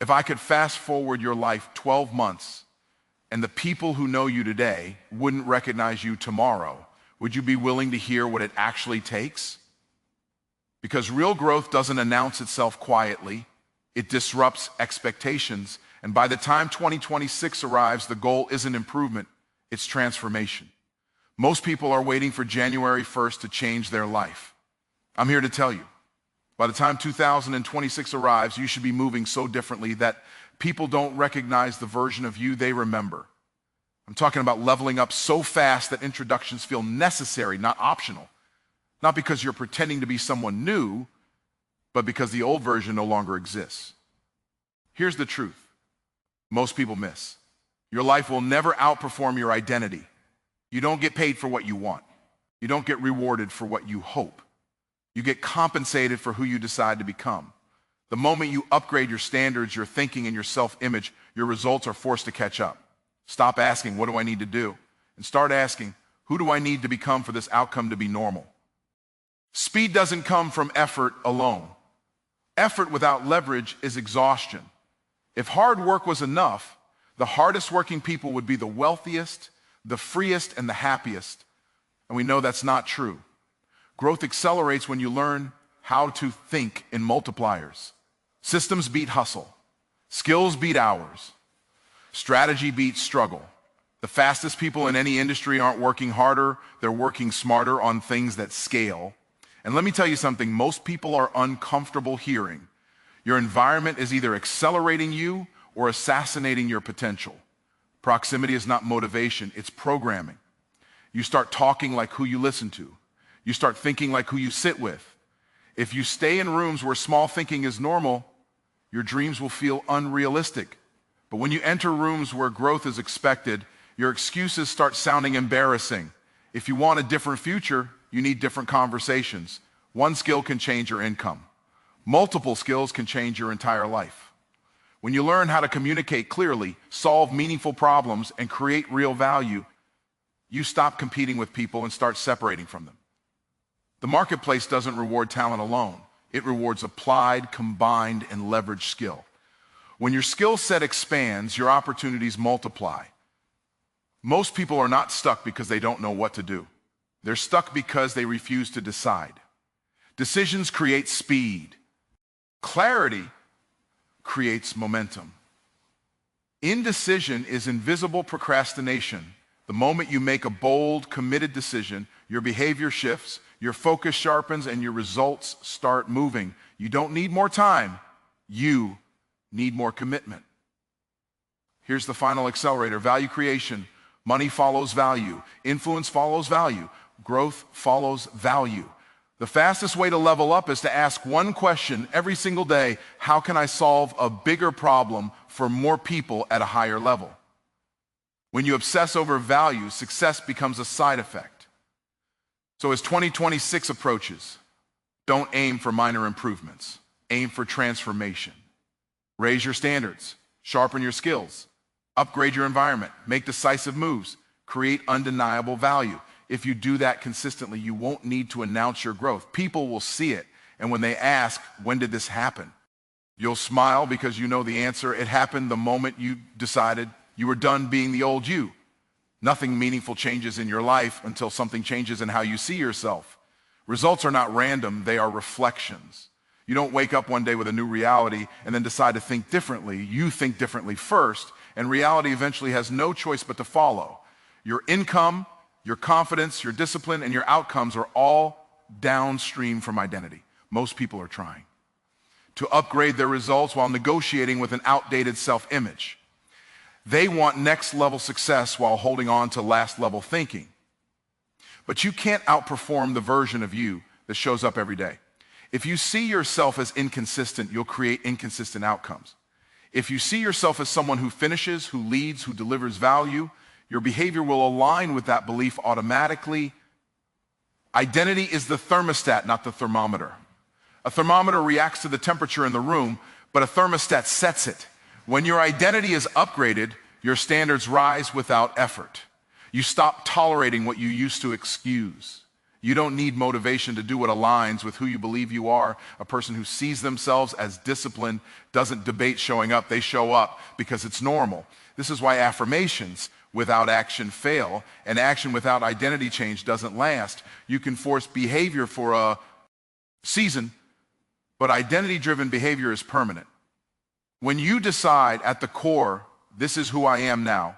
If I could fast forward your life 12 months and the people who know you today wouldn't recognize you tomorrow, would you be willing to hear what it actually takes? Because real growth doesn't announce itself quietly. It disrupts expectations. And by the time 2026 arrives, the goal isn't improvement, it's transformation. Most people are waiting for January 1st to change their life. I'm here to tell you, by the time 2026 arrives, you should be moving so differently that people don't recognize the version of you they remember. I'm talking about leveling up so fast that introductions feel necessary, not optional. Not because you're pretending to be someone new, but because the old version no longer exists. Here's the truth most people miss. Your life will never outperform your identity. You don't get paid for what you want. You don't get rewarded for what you hope. You get compensated for who you decide to become. The moment you upgrade your standards, your thinking, and your self-image, your results are forced to catch up. Stop asking, what do I need to do? And start asking, who do I need to become for this outcome to be normal? Speed doesn't come from effort alone. Effort without leverage is exhaustion. If hard work was enough, the hardest working people would be the wealthiest, the freest, and the happiest. And we know that's not true. Growth accelerates when you learn how to think in multipliers. Systems beat hustle. Skills beat hours. Strategy beats struggle. The fastest people in any industry aren't working harder, they're working smarter on things that scale. And let me tell you something most people are uncomfortable hearing. Your environment is either accelerating you or assassinating your potential. Proximity is not motivation, it's programming. You start talking like who you listen to. You start thinking like who you sit with. If you stay in rooms where small thinking is normal, your dreams will feel unrealistic. But when you enter rooms where growth is expected, your excuses start sounding embarrassing. If you want a different future, you need different conversations. One skill can change your income. Multiple skills can change your entire life. When you learn how to communicate clearly, solve meaningful problems, and create real value, you stop competing with people and start separating from them. The marketplace doesn't reward talent alone. It rewards applied, combined, and leveraged skill. When your skill set expands, your opportunities multiply. Most people are not stuck because they don't know what to do. They're stuck because they refuse to decide. Decisions create speed. Clarity creates momentum. Indecision is invisible procrastination. The moment you make a bold, committed decision, your behavior shifts, your focus sharpens, and your results start moving. You don't need more time. You need more commitment. Here's the final accelerator. Value creation. Money follows value. Influence follows value. Growth follows value. The fastest way to level up is to ask one question every single day. How can I solve a bigger problem for more people at a higher level? When you obsess over value, success becomes a side effect. So as 2026 approaches, don't aim for minor improvements. Aim for transformation. Raise your standards, sharpen your skills, upgrade your environment, make decisive moves, create undeniable value. If you do that consistently, you won't need to announce your growth. People will see it, and when they ask, when did this happen? You'll smile because you know the answer. It happened the moment you decided you were done being the old you. Nothing meaningful changes in your life until something changes in how you see yourself. Results are not random, they are reflections. You don't wake up one day with a new reality and then decide to think differently. You think differently first, and reality eventually has no choice but to follow. Your income, your confidence, your discipline, and your outcomes are all downstream from identity. Most people are trying to upgrade their results while negotiating with an outdated self-image. They want next level success while holding on to last level thinking. But you can't outperform the version of you that shows up every day. If you see yourself as inconsistent, you'll create inconsistent outcomes. If you see yourself as someone who finishes, who leads, who delivers value, your behavior will align with that belief automatically. Identity is the thermostat, not the thermometer. A thermometer reacts to the temperature in the room, but a thermostat sets it. When your identity is upgraded, your standards rise without effort. You stop tolerating what you used to excuse. You don't need motivation to do what aligns with who you believe you are. A person who sees themselves as disciplined doesn't debate showing up. They show up because it's normal. This is why affirmations without action fail, and action without identity change doesn't last. You can force behavior for a season, but identity-driven behavior is permanent. When you decide at the core, this is who I am now,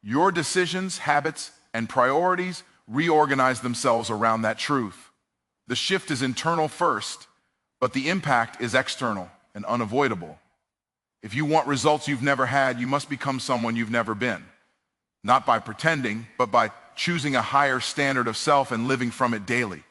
your decisions, habits, and priorities reorganize themselves around that truth. The shift is internal first, but the impact is external and unavoidable. If you want results you've never had, you must become someone you've never been. Not by pretending, but by choosing a higher standard of self and living from it daily.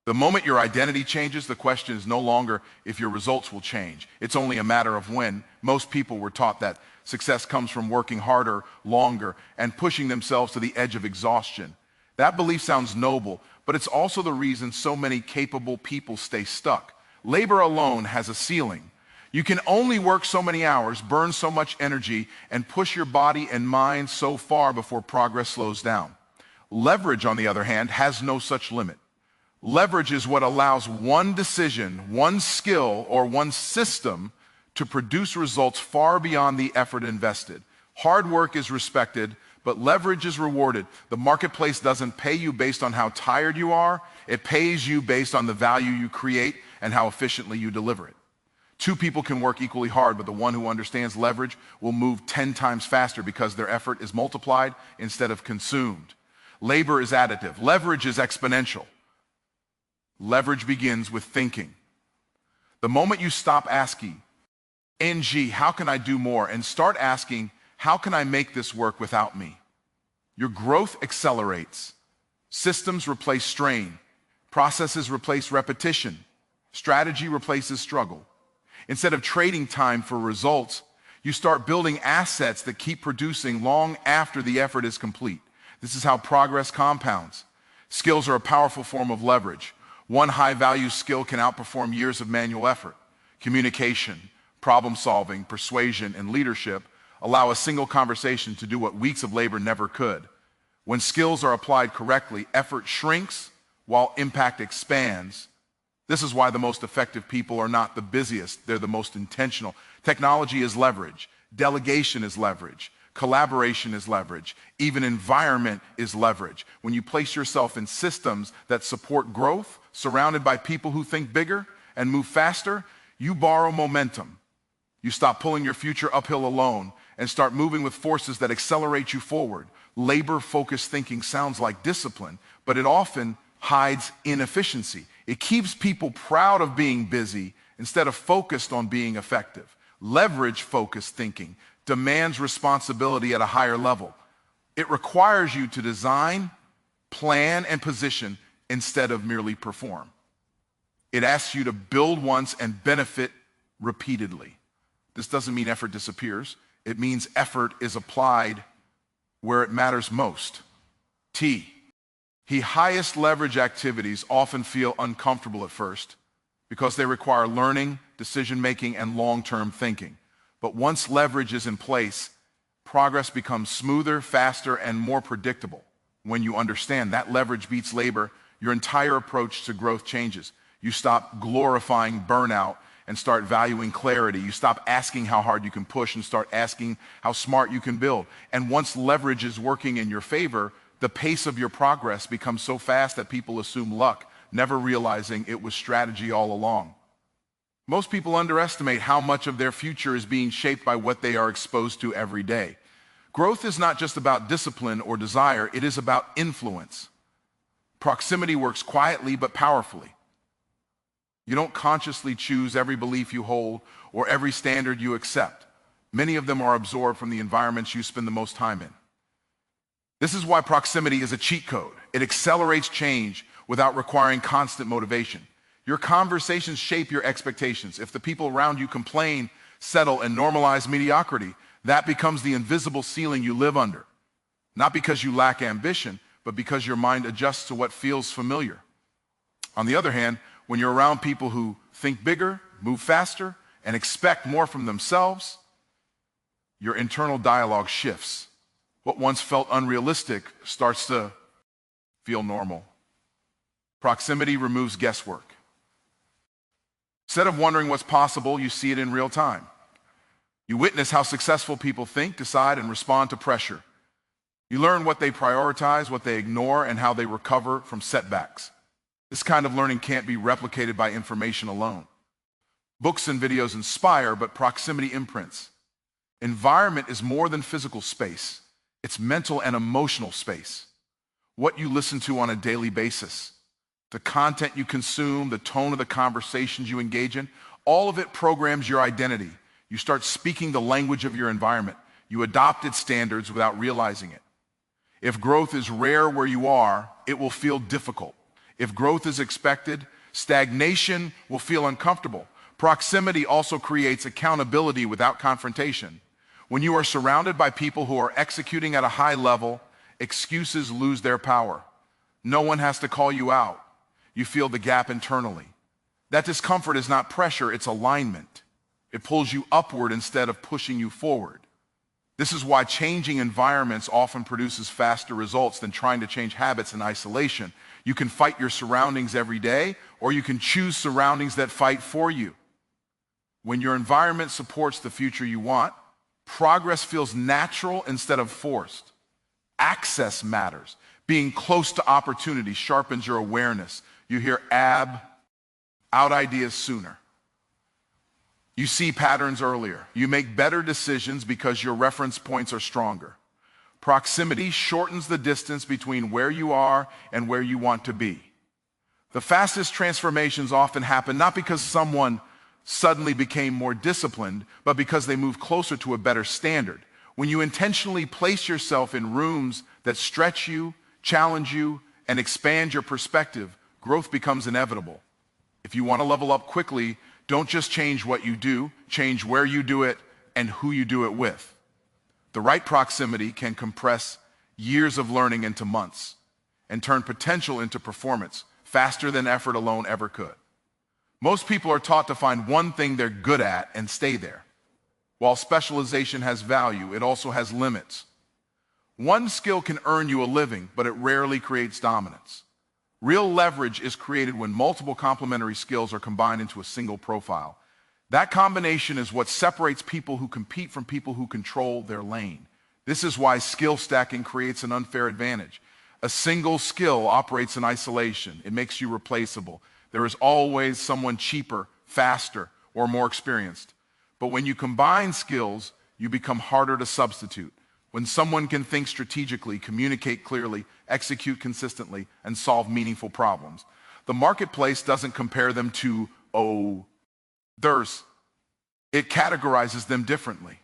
The moment your identity changes, the question is no longer if your results will change. It's only a matter of when. Most people were taught that success comes from working harder, longer, and pushing themselves to the edge of exhaustion. That belief sounds noble, but it's also the reason so many capable people stay stuck. Labor alone has a ceiling. You can only work so many hours, burn so much energy, and push your body and mind so far before progress slows down. Leverage, on the other hand, has no such limit. Leverage is what allows one decision, one skill, or one system to produce results far beyond the effort invested. Hard work is respected, but leverage is rewarded. The marketplace doesn't pay you based on how tired you are. It pays you based on the value you create and how efficiently you deliver it. Two people can work equally hard, but the one who understands leverage will move 10 times faster because their effort is multiplied instead of consumed. Labor is additive. Leverage is exponential. Leverage begins with thinking. The moment you stop asking, how can I do more? And start asking, how can I make this work without me? Your growth accelerates. Systems replace strain. Processes replace repetition. Strategy replaces struggle. Instead of trading time for results, you start building assets that keep producing long after the effort is complete. This is how progress compounds. Skills are a powerful form of leverage. One high-value skill can outperform years of manual effort. Communication, problem solving, persuasion, and leadership allow a single conversation to do what weeks of labor never could. When skills are applied correctly, effort shrinks while impact expands. This is why the most effective people are not the busiest, they're the most intentional. Technology is leverage. Delegation is leverage. Collaboration is leverage. Even environment is leverage. When you place yourself in systems that support growth, surrounded by people who think bigger and move faster, you borrow momentum. You stop pulling your future uphill alone and start moving with forces that accelerate you forward. Labor-focused thinking sounds like discipline, but it often hides inefficiency. It keeps people proud of being busy instead of focused on being effective. Leverage-focused thinking demands responsibility at a higher level. It requires you to design, plan, and position instead of merely perform. It asks you to build once and benefit repeatedly. This doesn't mean effort disappears. It means effort is applied where it matters most. The highest leverage activities often feel uncomfortable at first because they require learning, decision-making, and long-term thinking. But once leverage is in place, progress becomes smoother, faster, and more predictable. When you understand that leverage beats labor, your entire approach to growth changes. You stop glorifying burnout and start valuing clarity. You stop asking how hard you can push and start asking how smart you can build. And once leverage is working in your favor, the pace of your progress becomes so fast that people assume luck, never realizing it was strategy all along. Most people underestimate how much of their future is being shaped by what they are exposed to every day. Growth is not just about discipline or desire, it is about influence. Proximity works quietly but powerfully. You don't consciously choose every belief you hold or every standard you accept. Many of them are absorbed from the environments you spend the most time in. This is why proximity is a cheat code. It accelerates change without requiring constant motivation. Your conversations shape your expectations. If the people around you complain, settle, and normalize mediocrity, that becomes the invisible ceiling you live under. Not because you lack ambition, but because your mind adjusts to what feels familiar. On the other hand, when you're around people who think bigger, move faster, and expect more from themselves, your internal dialogue shifts. What once felt unrealistic starts to feel normal. Proximity removes guesswork. Instead of wondering what's possible, you see it in real time. You witness how successful people think, decide, and respond to pressure. You learn what they prioritize, what they ignore, and how they recover from setbacks. This kind of learning can't be replicated by information alone. Books and videos inspire, but proximity imprints. Environment is more than physical space. It's mental and emotional space. What you listen to on a daily basis, the content you consume, the tone of the conversations you engage in, all of it programs your identity. You start speaking the language of your environment. You adopt its standards without realizing it. If growth is rare where you are, it will feel difficult. If growth is expected, stagnation will feel uncomfortable. Proximity also creates accountability without confrontation. When you are surrounded by people who are executing at a high level, excuses lose their power. No one has to call you out. You feel the gap internally. That discomfort is not pressure, it's alignment. It pulls you upward instead of pushing you forward. This is why changing environments often produces faster results than trying to change habits in isolation. You can fight your surroundings every day, or you can choose surroundings that fight for you. When your environment supports the future you want, progress feels natural instead of forced. Access matters. Being close to opportunity sharpens your awareness. You hear out ideas sooner. You see patterns earlier. You make better decisions because your reference points are stronger. Proximity shortens the distance between where you are and where you want to be. The fastest transformations often happen not because someone suddenly became more disciplined, but because they moved closer to a better standard. When you intentionally place yourself in rooms that stretch you, challenge you, and expand your perspective, growth becomes inevitable. If you want to level up quickly, don't just change what you do, change where you do it and who you do it with. The right proximity can compress years of learning into months and turn potential into performance faster than effort alone ever could. Most people are taught to find one thing they're good at and stay there. While specialization has value, it also has limits. One skill can earn you a living, but it rarely creates dominance. Real leverage is created when multiple complementary skills are combined into a single profile. That combination is what separates people who compete from people who control their lane. This is why skill stacking creates an unfair advantage. A single skill operates in isolation. It makes you replaceable. There is always someone cheaper, faster, or more experienced. But when you combine skills, you become harder to substitute. When someone can think strategically, communicate clearly, execute consistently, and solve meaningful problems, the marketplace doesn't compare them to others. It categorizes them differently.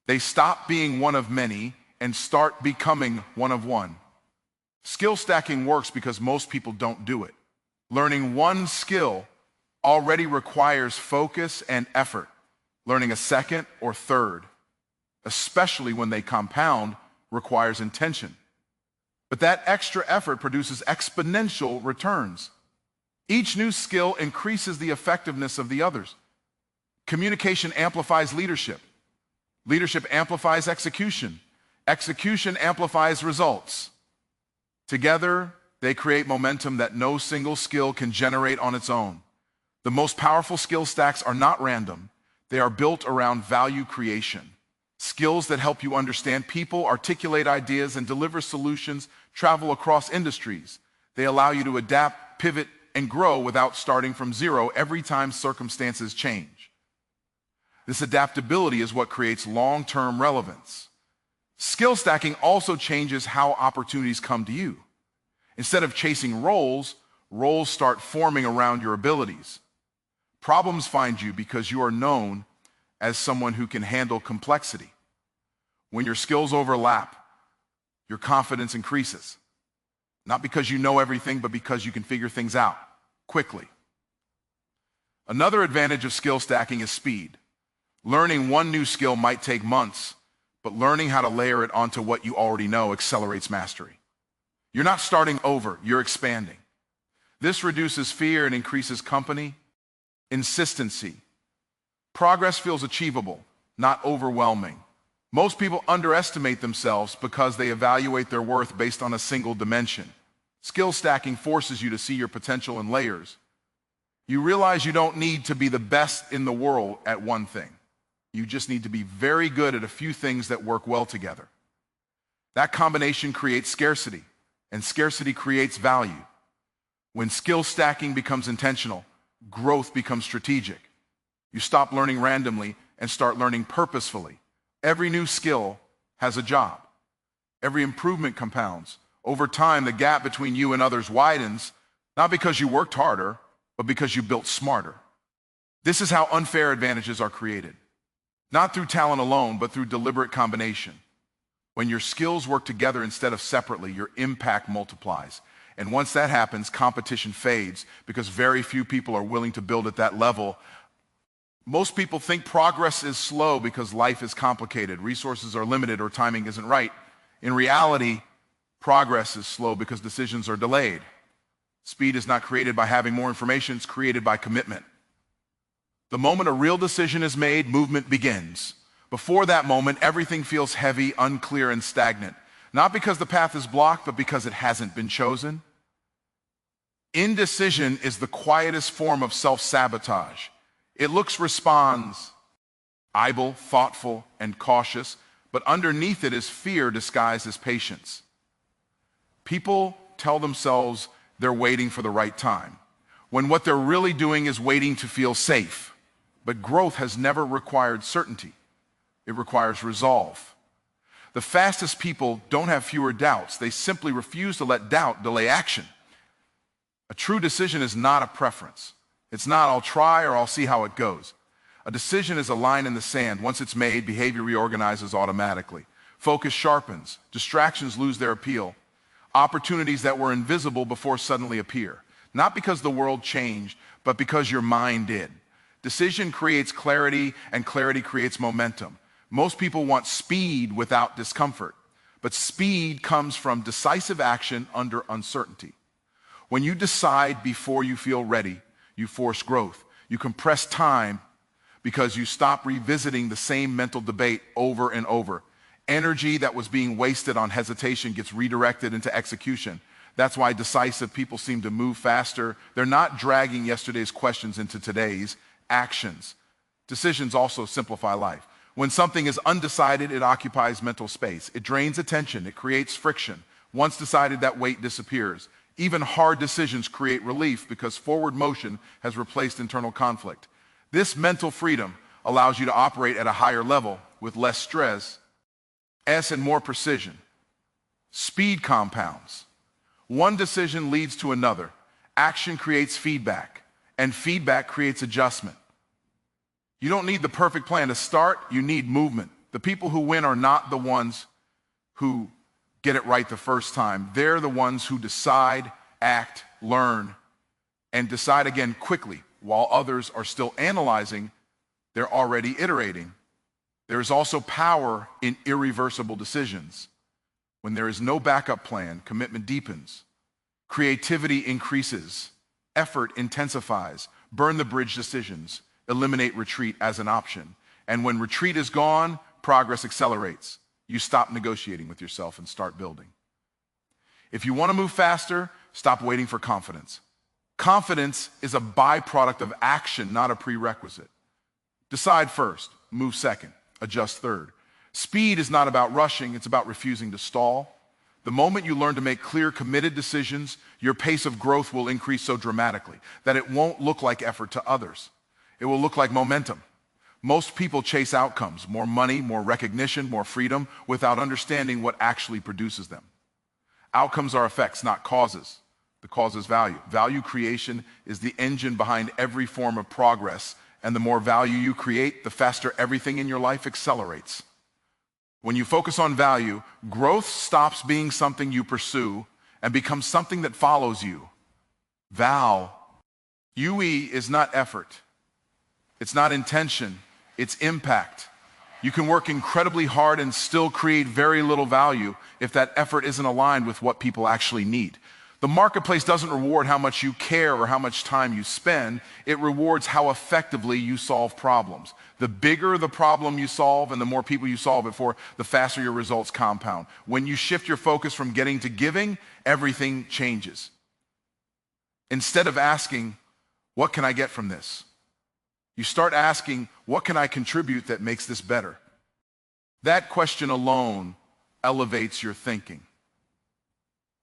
They stop being one of many and start becoming one of one. Skill stacking works because most people don't do it. Learning one skill already requires focus and effort. Learning a second or third, especially when they compound, requires intention. But that extra effort produces exponential returns. Each new skill increases the effectiveness of the others. Communication amplifies leadership. Leadership amplifies execution. Execution amplifies results. Together, they create momentum that no single skill can generate on its own. The most powerful skill stacks are not random. They are built around value creation. Skills that help you understand people, articulate ideas, and deliver solutions travel across industries. They allow you to adapt, pivot, and grow without starting from zero every time circumstances change. This adaptability is what creates long-term relevance. Skill stacking also changes how opportunities come to you. Instead of chasing roles, roles start forming around your abilities. Problems find you because you are known as someone who can handle complexity. When your skills overlap, your confidence increases. Not because you know everything, but because you can figure things out quickly. Another advantage of skill stacking is speed. Learning one new skill might take months, but learning how to layer it onto what you already know accelerates mastery. You're not starting over, you're expanding. This reduces fear and increases company, consistency. Progress feels achievable, not overwhelming. Most people underestimate themselves because they evaluate their worth based on a single dimension. Skill stacking forces you to see your potential in layers. You realize you don't need to be the best in the world at one thing. You just need to be very good at a few things that work well together. That combination creates scarcity, and scarcity creates value. When skill stacking becomes intentional, growth becomes strategic. You stop learning randomly and start learning purposefully. Every new skill has a job. Every improvement compounds. Over time, the gap between you and others widens, not because you worked harder, but because you built smarter. This is how unfair advantages are created. Not through talent alone, but through deliberate combination. When your skills work together instead of separately, your impact multiplies. And once that happens, competition fades because very few people are willing to build at that level. Most people think progress is slow because life is complicated, resources are limited, or timing isn't right. In reality, progress is slow because decisions are delayed. Speed is not created by having more information, it's created by commitment. The moment a real decision is made, movement begins. Before that moment, everything feels heavy, unclear, and stagnant. Not because the path is blocked, but because it hasn't been chosen. Indecision is the quietest form of self-sabotage. It responds, able, thoughtful, and cautious, but underneath it is fear disguised as patience. People tell themselves they're waiting for the right time, when what they're really doing is waiting to feel safe. But growth has never required certainty. It requires resolve. The fastest people don't have fewer doubts. They simply refuse to let doubt delay action. A true decision is not a preference. It's not, I'll try or I'll see how it goes. A decision is a line in the sand. Once it's made, behavior reorganizes automatically. Focus sharpens. Distractions lose their appeal. Opportunities that were invisible before suddenly appear. Not because the world changed, but because your mind did. Decision creates clarity, and clarity creates momentum. Most people want speed without discomfort, but speed comes from decisive action under uncertainty. When you decide before you feel ready, you force growth. You compress time because you stop revisiting the same mental debate over and over. Energy that was being wasted on hesitation gets redirected into execution. That's why decisive people seem to move faster. They're not dragging yesterday's questions into today's actions. Decisions also simplify life. When something is undecided, it occupies mental space. It drains attention. It creates friction. Once decided, that weight disappears. Even hard decisions create relief because forward motion has replaced internal conflict. This mental freedom allows you to operate at a higher level with less stress and more precision. Speed compounds. One decision leads to another. Action creates feedback, and feedback creates adjustment. You don't need the perfect plan to start, you need movement. The people who win are not the ones who get it right the first time. They're the ones who decide, act, learn, and decide again quickly. While others are still analyzing, they're already iterating. There is also power in irreversible decisions. When there is no backup plan, commitment deepens. Creativity increases. Effort intensifies. Burn the bridge decisions. Eliminate retreat as an option. And when retreat is gone, progress accelerates. You stop negotiating with yourself and start building. If you want to move faster, stop waiting for confidence. Confidence is a byproduct of action, not a prerequisite. Decide first, move second, adjust third. Speed is not about rushing, it's about refusing to stall. The moment you learn to make clear, committed decisions, your pace of growth will increase so dramatically that it won't look like effort to others. It will look like momentum. Most people chase outcomes, more money, more recognition, more freedom, without understanding what actually produces them. Outcomes are effects, not causes. The cause is value. Value creation is the engine behind every form of progress, and the more value you create, the faster everything in your life accelerates. When you focus on value, growth stops being something you pursue and becomes something that follows you. UE is not effort. It's not intention. It's impact. You can work incredibly hard and still create very little value if that effort isn't aligned with what people actually need. The marketplace doesn't reward how much you care or how much time you spend. It rewards how effectively you solve problems. The bigger the problem you solve and the more people you solve it for, the faster your results compound. When you shift your focus from getting to giving, everything changes. Instead of asking, what can I get from this? You start asking, what can I contribute that makes this better? That question alone elevates your thinking.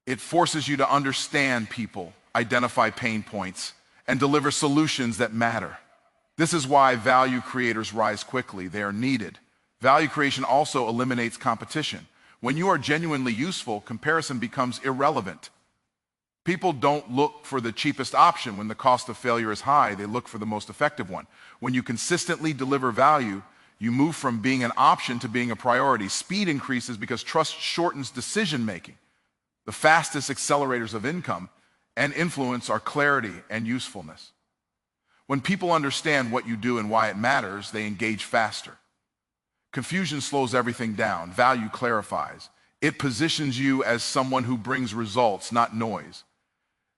It forces you to understand people, identify pain points, and deliver solutions that matter. This is why value creators rise quickly. They are needed. Value creation also eliminates competition. When you are genuinely useful, comparison becomes irrelevant. People don't look for the cheapest option when the cost of failure is high. They look for the most effective one. When you consistently deliver value, you move from being an option to being a priority. Speed increases because trust shortens decision-making. The fastest accelerators of income and influence are clarity and usefulness. When people understand what you do and why it matters, they engage faster. Confusion slows everything down. Value clarifies. It positions you as someone who brings results, not noise.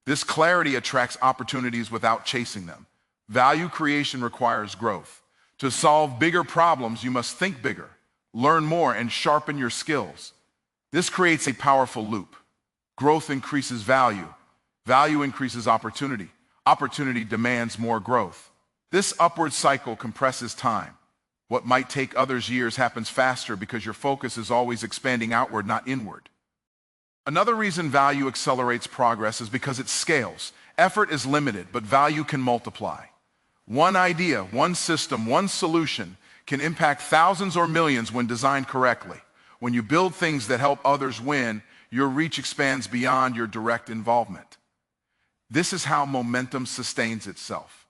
This clarity attracts opportunities without chasing them. Value creation requires growth. To solve bigger problems, you must think bigger, learn more, and sharpen your skills. This creates a powerful loop. Growth increases value. Value increases opportunity. Opportunity demands more growth. This upward cycle compresses time. What might take others years happens faster because your focus is always expanding outward, not inward. Another reason value accelerates progress is because it scales. Effort is limited, but value can multiply. One idea, one system, one solution can impact thousands or millions when designed correctly. When you build things that help others win, your reach expands beyond your direct involvement. This is how momentum sustains itself.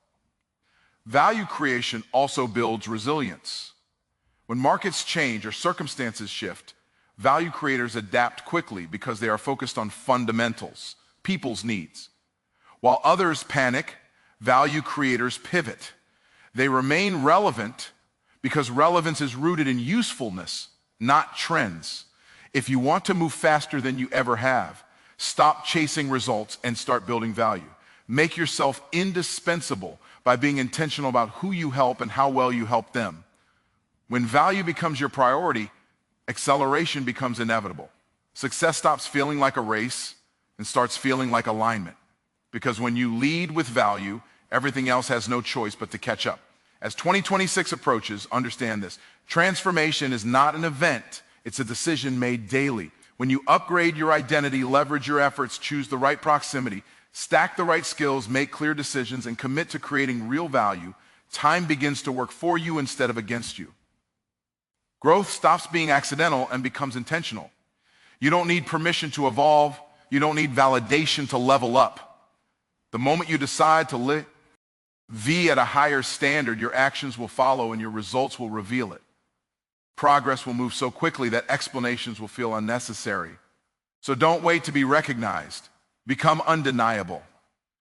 Value creation also builds resilience. When markets change or circumstances shift, value creators adapt quickly because they are focused on fundamentals, people's needs. While others panic, value creators pivot. They remain relevant because relevance is rooted in usefulness, not trends. If you want to move faster than you ever have, stop chasing results and start building value. Make yourself indispensable by being intentional about who you help and how well you help them. When value becomes your priority, acceleration becomes inevitable. Success stops feeling like a race and starts feeling like alignment. Because when you lead with value, everything else has no choice but to catch up. As 2026 approaches, understand this. Transformation is not an event, it's a decision made daily. When you upgrade your identity, leverage your efforts, choose the right proximity, stack the right skills, make clear decisions, and commit to creating real value, time begins to work for you instead of against you. Growth stops being accidental and becomes intentional. You don't need permission to evolve. You don't need validation to level up. The moment you decide to live at a higher standard, your actions will follow and your results will reveal it. Progress will move so quickly that explanations will feel unnecessary. So don't wait to be recognized. Become undeniable.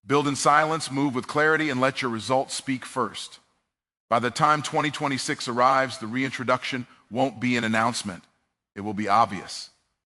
Build in silence, move with clarity, and let your results speak first. By the time 2026 arrives, the reintroduction won't be an announcement. It will be obvious.